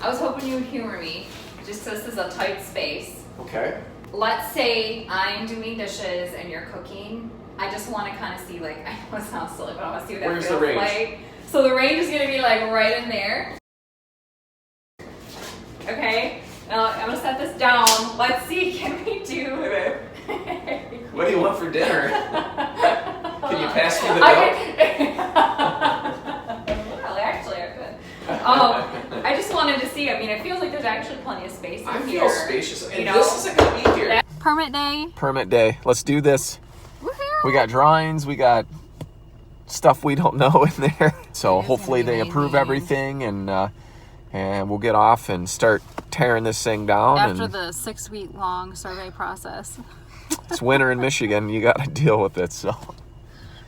I was hoping you would humor me. Just this is a tight space. Okay. Let's say I'm doing dishes and you're cooking. I just want to kind of see, like, I know it sounds silly, but I want to see what that Where's feels the range? like. So the range is going to be like right in there. Okay. Now I'm going to set this down. Let's see. Can we do? Hey, babe. What do you want for dinner? Can you pass me the milk? Well, actually, I could. I just wanted to see. I mean, it feels like there's actually plenty of space in I here. feel spacious. And You know? this isn't going to be here. Permit day. Permit day. Let's do this. Woohoo! We got drawings. We got stuff we don't know in there. So It is hopefully gonna be they approve amazing. everything and we'll get off and start tearing this thing down. After and the 6-week long survey process. it's winter in Michigan. You got to deal with it. So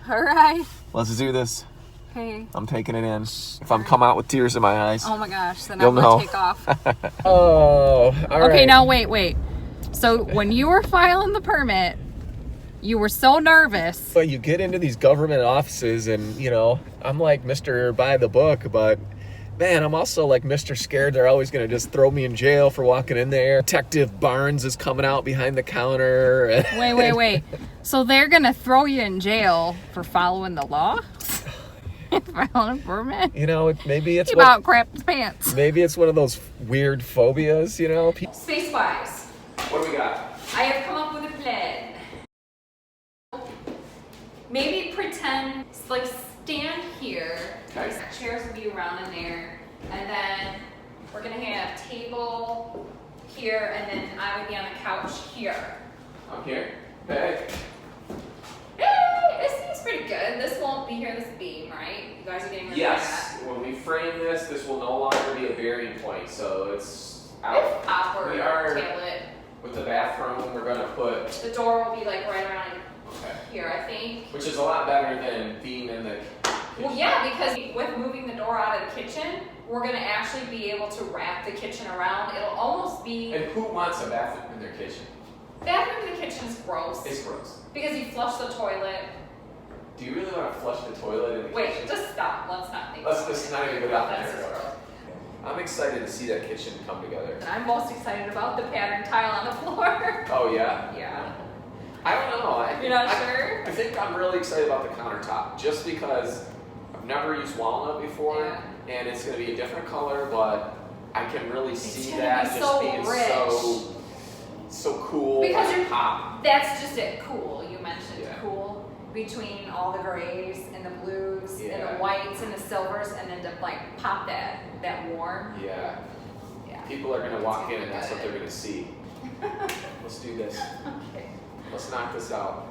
All right. let's do this. Okay. I'm taking it in. If I'm come out with tears in my eyes. Oh my gosh, then You'll I'm gonna know. take off. Oh, all right. Okay, now wait. So when you were filing the permit, you were so nervous. But you get into these government offices and, you know, I'm like Mr. By the Book, but man, I'm also like Mr. Scared they're always going to just throw me in jail for walking in there. Detective Barnes is coming out behind the counter. Wait. So they're gonna throw you in jail for following the law? Filing a permit? You know, maybe it's You about crap his pants. maybe it's one of those weird phobias, you know? Space-wise, What do we got? I have come up with a plan. Maybe pretend, like, stand here. Okay. Chairs will be around in there. And then we're gonna have table here, and then I would be on the couch here. I'm here. Hey. It seems pretty good. This won't be here, this beam, right? You guys are getting rid of Yes, when we frame this, this will no longer be a bearing point, so it's that. out. If awkward, We are- table it. With the bathroom, we're gonna put, The door will be like right around okay, here, I think. which is a lot better than being in the Well, yeah, because with moving the door out of the kitchen, we're gonna actually be able to wrap the kitchen around. It'll almost be, And who wants a bathroom in their kitchen? bathroom in the kitchen is gross. It's gross. Because you flush the toilet. Do you really want to flush the toilet in the Wait, kitchen? just stop. Let's not think Let's about just it. not even go down That's there. just gross. I'm excited to see that kitchen come together. And I'm most excited about the pattern tile on the floor. Oh yeah? Yeah. I don't know. You're not sure? I think I'm really excited about the countertop just because I've never used walnut before Yeah. and it's going to be a different color, but I can really see gonna that be just so being rich. so cool. Because and you're- pop. That's just it, cool. You mentioned Yeah. cool. Between all the grays and the blues and Yeah. the whites and the silvers, and then to like pop that warm. Yeah. Yeah. People are going to walk It's in gonna and be that's what good. they're going to see. Let's do this. Okay. Let's knock this out.